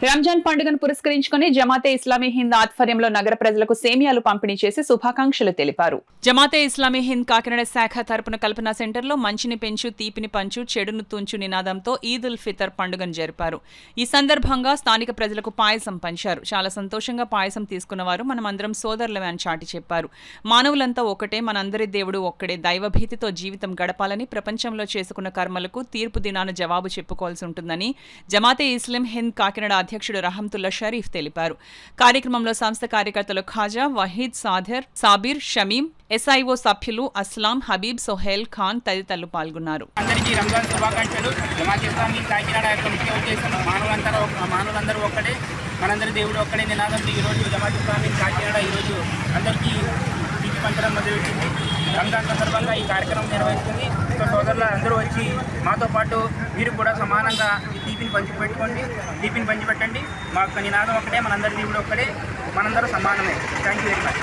రంజాన్ పండుగను పురస్కరించుకుని జమాతే ఇస్లామీ హింద్ ఆధ్వర్యంలో నగర ప్రజలకు సేమియాలు పంపిణీ చేసి శుభాకాంక్షలు తెలిపారు. జమాతే ఇస్లామీ హింద్ కాకినాడ శాఖ తరపున కల్పన సెంటర్లో మంచిని పెంచు, తీపిని పంచు, చెడును తుంచు నినాదంతో ఈద్ ఉల్ ఫితర్ పండుగను జరిపారు. ఈ సందర్భంగా స్థానిక ప్రజలకు పాయసం పంచారు. చాలా సంతోషంగా పాయసం తీసుకున్నవారు మనమందరం సోదరులమే అని చాటి చెప్పారు. మానవులంతా ఒకటే, మనందరి దేవుడు ఒక్కడే, దైవభీతితో జీవితం గడపాలని, ప్రపంచంలో చేసుకున్న కర్మలకు తీర్పు దినాన జవాబు చెప్పుకోవాల్సి ఉంటుందని జమాతే ఇస్లాం హింద్ కాకినాడ అధ్యక్షుడు రహంతుల్లా షరీఫ్ తెలిపారు. కార్యక్రమంలో సంస్థ కార్యకర్తలు ఖాజా, వహీద్, సాధిర్, సాబీర్, షమీం, ఎస్ఐఓ సభ్యులు అస్లాం, హబీబ్, సోహెల్ ఖాన్ తదితరులు పాల్గొన్నారు. అందరికీ రంజాన్ శుభాకాంక్షలు. జమాతే ఇస్లామీ కాకినాడ యొక్క ముఖ్య ఉద్దేశం మానవులందరూ ఒక్కడే, మనందరి దేవుడు ఒక్కడే నినాదంతో ఈరోజు జమాతే ఇస్లామీ కాకినాడ ఈరోజు అందరికీ తీపి పంచడం మొదలుపెట్టింది. రంజాన్ సందర్భంగా ఈ కార్యక్రమం నిర్వహిస్తుంది. సో సోదరులు అందరూ వచ్చి మాతో పాటు మీరు కూడా సమానంగా ఈ తీపిని పంచిపెట్టండి. మా యొక్క నినాదం ఒక్కటే, మనందరి దేవుడు ఒక్కడే, మనందరూ సమానమే. Thank you very much.